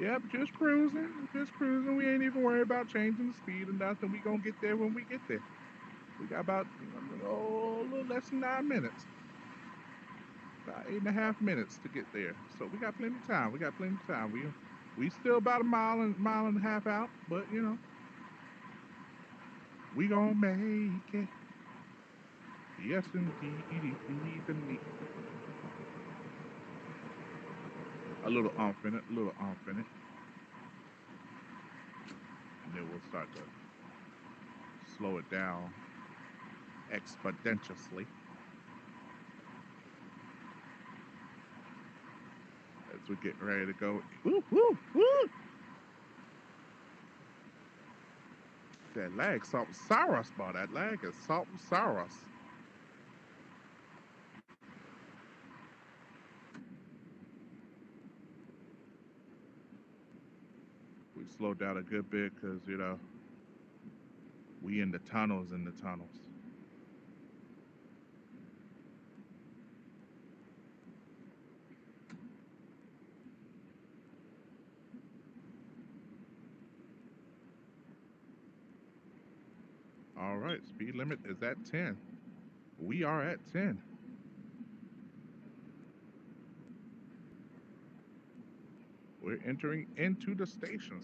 Yep, just cruising, just cruising. We ain't even worried about changing the speed or nothing. We gonna get there when we get there. We got about a little less than 9 minutes, about 8.5 minutes to get there. So we got plenty of time. We got plenty of time. We still about a mile and a half out, but we gonna make it. Yes, indeed, indeed. A little umph in it, a little umph in it, and then we'll start to slow it down exponentially as we get ready to go. Woo, woo, woo! That lag, something sour, boy. That lag is something sour. We slowed down a good bit because we in the tunnels, in the tunnels. All right, speed limit is at 10. We are at 10. We're entering into the station.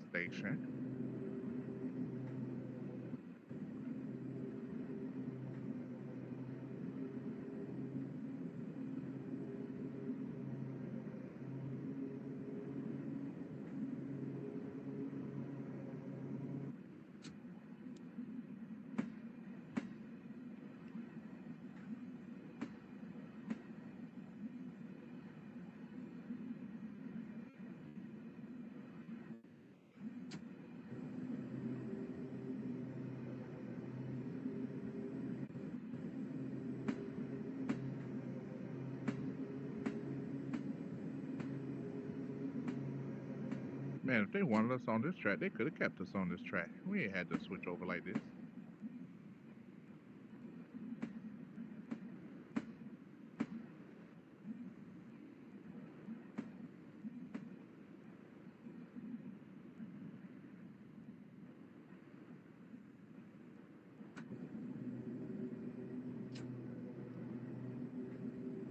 Man, if they wanted us on this track, they could have kept us on this track. We ain't had to switch over like this.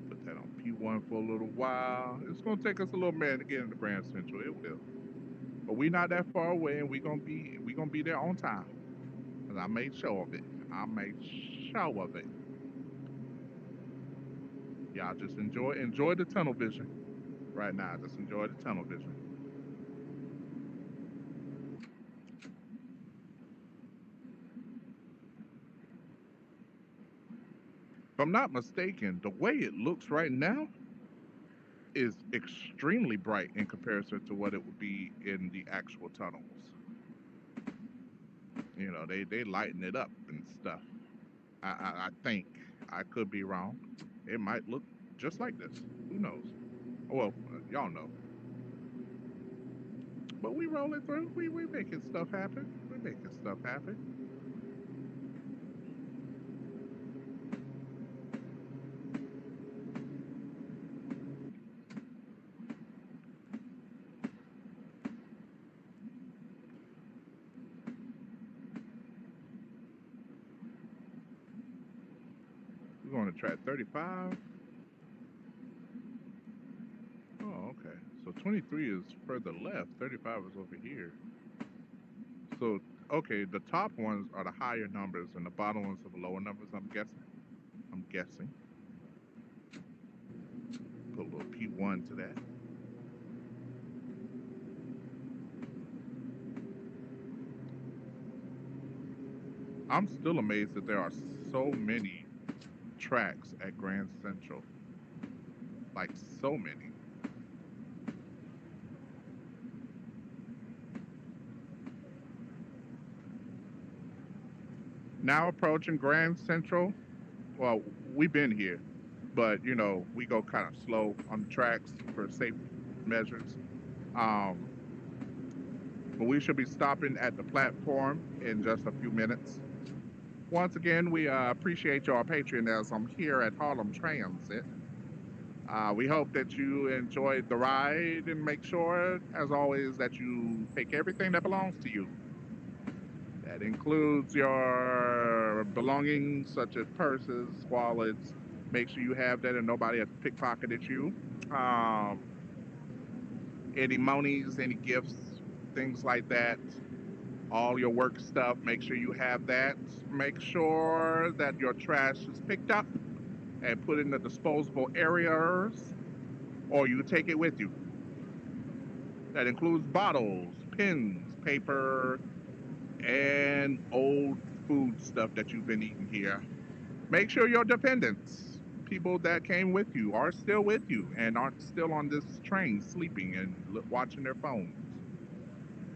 Put that on P1 for a little while. It's gonna take us a little minute to get into Grand Central. It will, but we not that far away, and we gonna be there on time. Cause I made show of it. I made show of it. Y'all just enjoy the tunnel vision right now. Just enjoy the tunnel vision. If I'm not mistaken, the way it looks right now is extremely bright in comparison to what it would be in the actual tunnels. They lighten it up and stuff. I think I could be wrong. It might look just like this. Who knows? Well, y'all know. But we rolling through. We making stuff happen. We making stuff happen. We're going to track 35. Oh, okay. So 23 is further left. 35 is over here. So, okay, the top ones are the higher numbers, and the bottom ones are the lower numbers. I'm guessing. I'm guessing. Put a little P1 to that. I'm still amazed that there are so many tracks at Grand Central. Like so many. Now approaching Grand Central. Well, we've been here, but we go kind of slow on the tracks for safety measures. Um, but we should be stopping at the platform in just a few minutes. Once again, we appreciate your patriotism here at Harlem Transit. We hope that you enjoyed the ride and make sure, as always, that you take everything that belongs to you. That includes your belongings such as purses, wallets. Make sure you have that and nobody has pickpocketed you. Um, any monies, any gifts, things like that. All your work stuff, make sure you have that. Make sure that your trash is picked up and put in the disposable areas, or you take it with you. That includes bottles, pens, paper, and old food stuff that you've been eating here. Make sure your dependents, people that came with you, are still with you and aren't still on this train sleeping and watching their phones.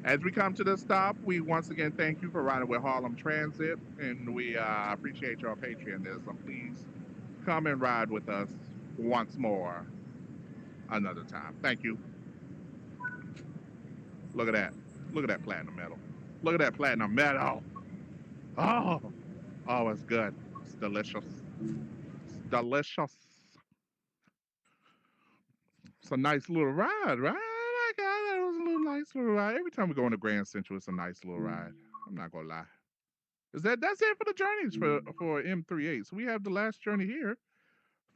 As we come to the stop, we once again thank you for riding with Harlem Transit, and we appreciate your patriotism. Please come and ride with us once more another time. Thank you. Look at that. Look at that platinum medal. Look at that platinum medal. Oh, oh, it's good. It's delicious. It's delicious. It's a nice little ride, right? Oh my God, that was a little nice little ride. Every time we go into Grand Central, it's a nice little ride. I'm not gonna lie. Is that's it for the journeys for M38? So we have the last journey here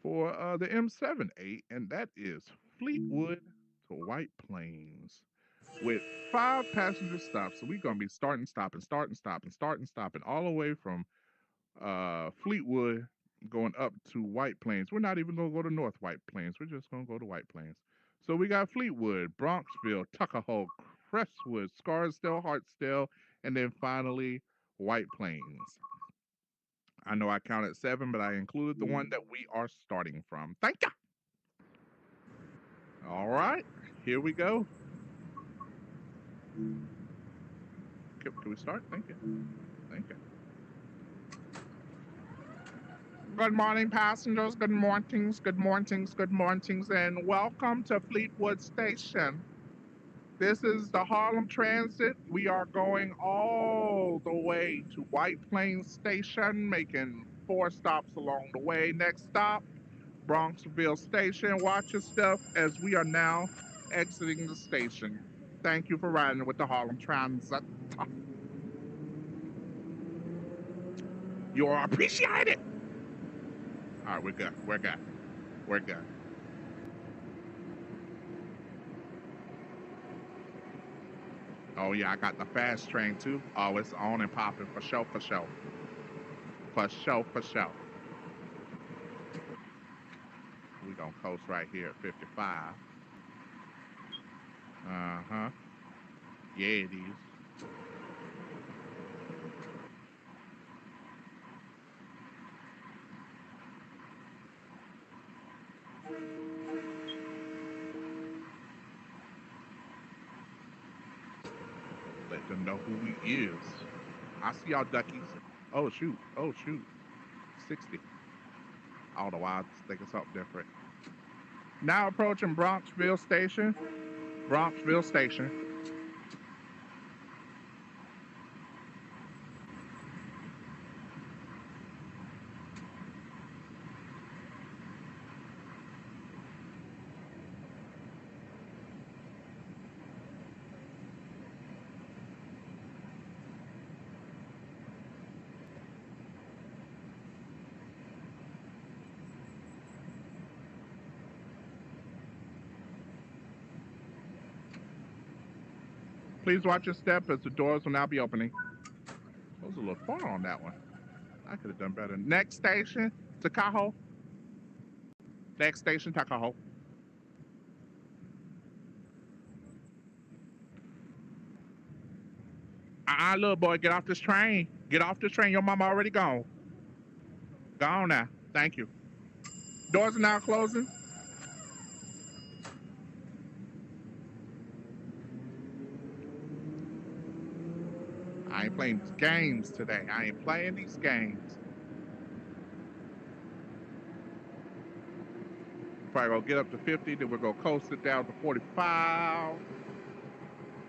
for the M78, and that is Fleetwood to White Plains with 5 passenger stops. So we're gonna be starting, stopping, starting, stopping, starting, stopping, all the way from Fleetwood going up to White Plains. We're not even gonna go to North White Plains. We're just gonna go to White Plains. So we got Fleetwood, Bronxville, Tuckahoe, Crestwood, Scarsdale, Hartsdale, and then finally White Plains. I know I counted 7, but I included the one that we are starting from. Thank you. All right, here we go. Can we start? Thank you. Thank you. Good morning, passengers. Good mornings, good mornings, good mornings, and welcome to Fleetwood Station. This is the Harlem Transit. We are going all the way to White Plains Station, making 4 stops along the way. Next stop, Bronxville Station. Watch your step as we are now exiting the station. Thank you for riding with the Harlem Transit. You are appreciated. All right, we're good. We're good. We're good. Oh yeah, I got the fast train too. Oh, it's on and popping for show, for show, for show, for show. We gonna coast right here at 55. Uh huh. Yeah, it is. Let them know who he is. I see y'all duckies. Oh shoot. Oh shoot. 60. I don't know why I was thinking something different. Now approaching Bronxville Station. Bronxville Station. Please watch your step as the doors will now be opening. That was a little far on that one. I could have done better. Next station, Tuckahoe. Next station, Tuckahoe. Little boy, get off this train. Get off this train. Your mama already gone. Gone now. Thank you. Doors are now closing. I ain't playing these games today. I ain't playing these games. Probably gonna get up to 50, then we're gonna coast it down to 45.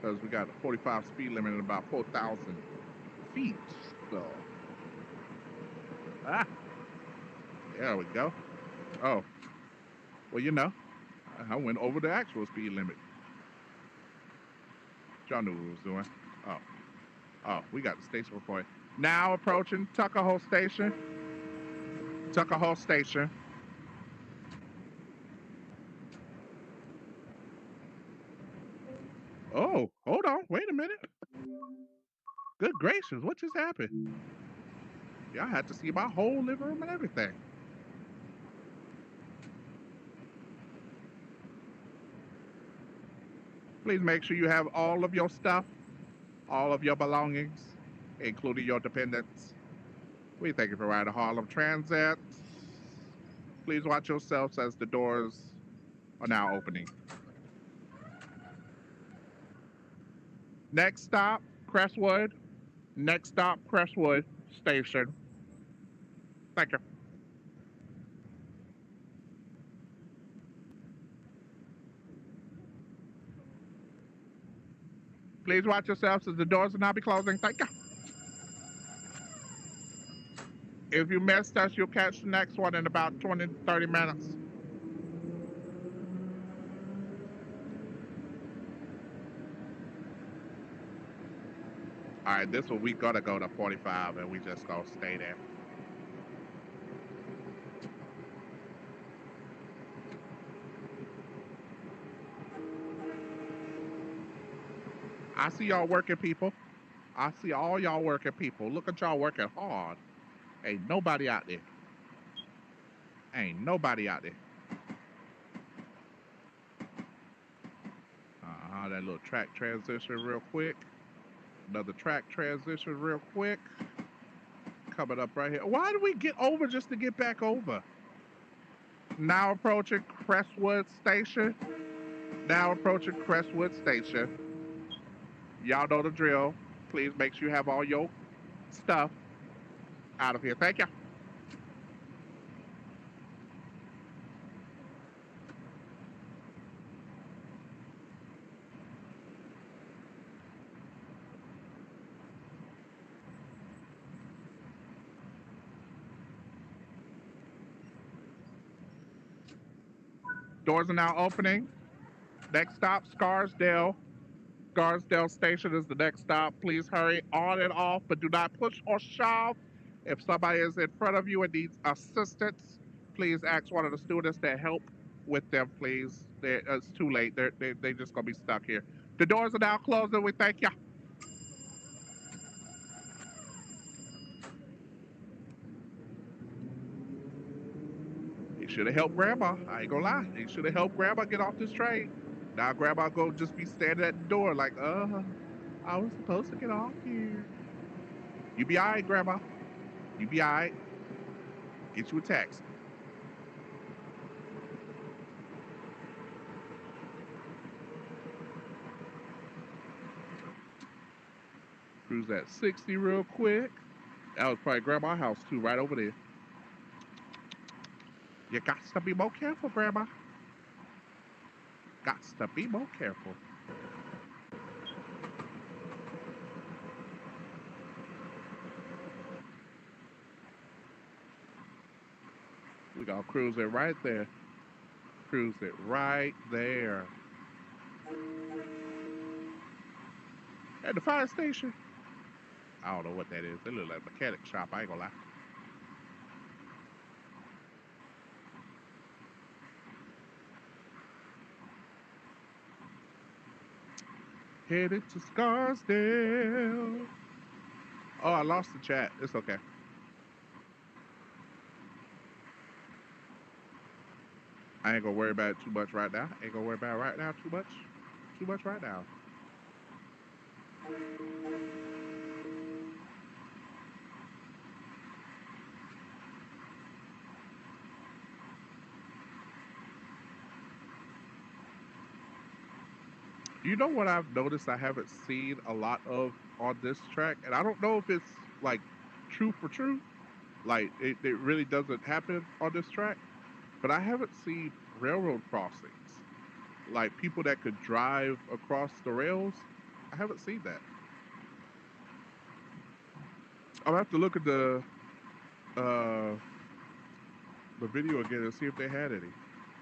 Because we got a 45 speed limit at about 4,000 feet. So, ah, there we go. Oh, Well, you know, I went over the actual speed limit. Y'all knew what we was doing. Oh, oh, we got the station report. Now approaching Tuckahoe Station. Tuckahoe Station. Oh, hold on. Wait a minute. Good gracious, what just happened? Y'all had to see my whole living room and everything. Please make sure you have all of your stuff, all of your belongings, including your dependents. We thank you for riding Harlem Transit. Please watch yourselves as the doors are now opening. Next stop, Crestwood. Next stop, Crestwood Station. Thank you. Please watch yourselves as the doors will now be closing. Thank you. If you missed us, you'll catch the next one in about 20 to 30 minutes. All right, this one we gotta go to 45 and we just gonna stay there. I see y'all working people. I see all y'all working people. Look at y'all working hard. Ain't nobody out there. Ain't nobody out there. That little track transition real quick. Another track transition real quick. Coming up right here. Why do we get over just to get back over? Now approaching Crestwood Station. Now approaching Crestwood Station. Y'all know the drill. Please make sure you have all your stuff out of here. Thank you. Doors are now opening. Next stop, Scarsdale. Scarsdale Station is the next stop. Please hurry on and off, but do not push or shove. If somebody is in front of you and needs assistance, please ask one of the students to help with them, please. It's too late. They just going to be stuck here. The doors are now closing. We thank you. He should have helped Grandma. I ain't gonna lie. He should have helped Grandma get off this train. Now Grandma go just be standing at the door like, I was supposed to get off here. You be all right, Grandma. You be all right. Get you a taxi. Cruise at 60 real quick. That was probably Grandma's house too, right over there. You got to be more careful, Grandma. Got to be more careful. We gonna cruise it right there. Cruise it right there. At the fire station. I don't know what that is. It look like a mechanic shop. I ain't gonna lie. Headed to Scarsdale. Oh, I lost the chat. It's okay. I ain't gonna worry about it too much right now. Ain't gonna worry about it right now too much. Too much right now. You know what I've noticed I haven't seen a lot of on this track? And I don't know if it's like true for true. Like it really doesn't happen on this track. But I haven't seen railroad crossings. Like people that could drive across the rails. I haven't seen that. I'll have to look at uh the video again and see if they had any.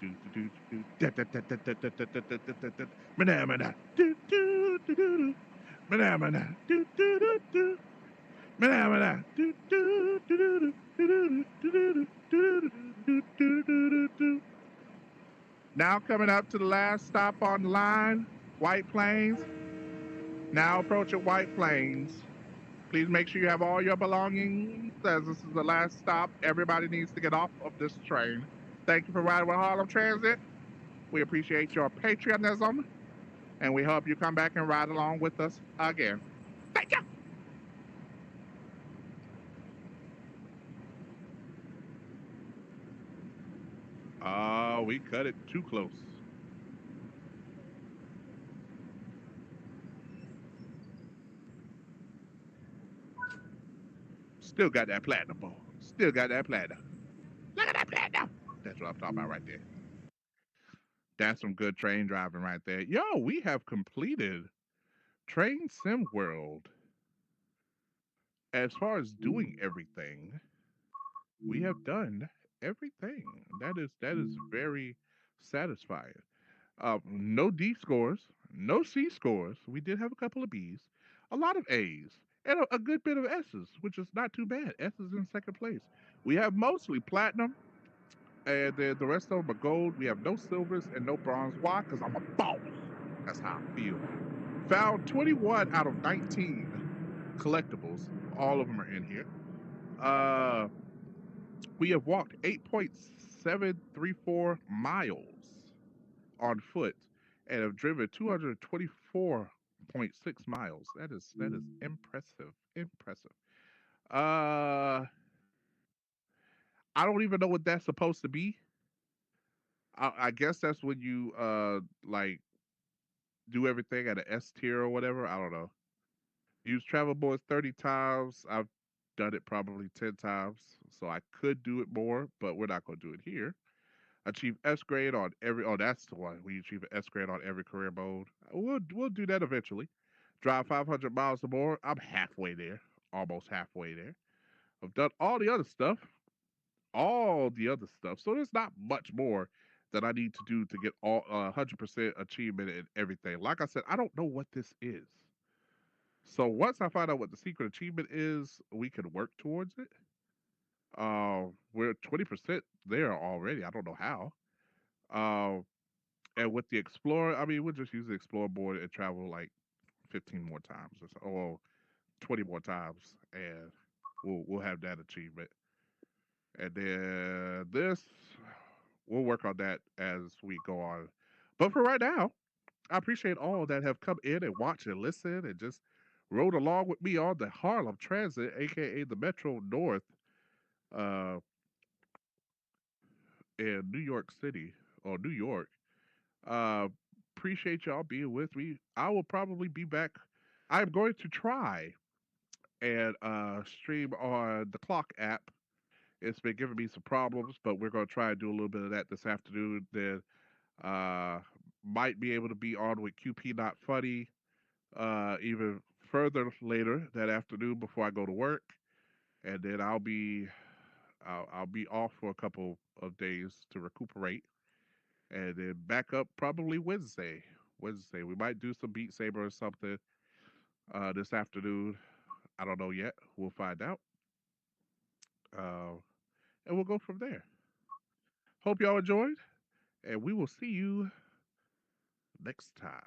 Do do do do da da da da da da da da da da da. Manamana. Do do do do do. Manamana. Do do do do. Manamana. Do do do do do do do do do do. Now coming up to the last stop on the line, White Plains. Now approaching White Plains. Please make sure you have all your belongings, as this is the last stop. Everybody needs to get off of this train. Thank you for riding with Harlem Transit. We appreciate your patriotism, and we hope you come back and ride along with us again. Thank you. We cut it too close. Still got that platinum, boy. Still got that platinum. Look at that platinum. That's what I'm talking about right there. That's some good train driving right there. Yo, we have completed Train Sim World. As far as doing everything, we have done everything. That is very satisfying. No D scores, no C scores. We did have a couple of B's, a lot of A's, and a good bit of S's, which is not too bad. S is in second place. We have mostly platinum, and then the rest of them are gold. We have no silvers and no bronze. Why? Because I'm a boss. That's how I feel. Found 21 out of 19 collectibles. All of them are in here. Uh, we have walked 8.734 miles on foot and have driven 224.6 miles. That is impressive. Impressive. Uh I don't even know what that's supposed to be. I guess that's when you like do everything at an S tier or whatever. I don't know. Use travel boards 30 times. I've done it probably 10 times. So I could do it more, but we're not gonna do it here. Achieve S grade on every. Oh, that's the one. We achieve an S grade on every career mode. We'll do that eventually. Drive 500 miles or more. I'm halfway there, almost halfway there. I've done all the other stuff, all the other stuff. So there's not much more that I need to do to get all 100% achievement and everything. Like I said, I don't know what this is. So once I find out what the secret achievement is, we can work towards it. We're 20% there already. I don't know how. Uh, And with the Explorer, I mean, we'll just use the Explorer board and travel like 15 more times or so, or 20 more times, and we'll have that achievement. And then this, we'll work on that as we go on. But for right now, I appreciate all that have come in and watched and listened and just rode along with me on the Harlem Transit, aka the Metro North, uh, in New York City or New York. Uh, Appreciate y'all being with me. I will probably be back. I'm going to try and stream on the Clock app. It's been giving me some problems, but we're going to try and do a little bit of that this afternoon. Then uh, might be able to be on with QP Not Funny even further later that afternoon before I go to work, and then I'll be off for a couple of days to recuperate, and then back up probably Wednesday. Wednesday. We might do some Beat Saber or something this afternoon. I don't know yet. We'll find out. Uh, and we'll go from there. Hope y'all enjoyed, and we will see you next time.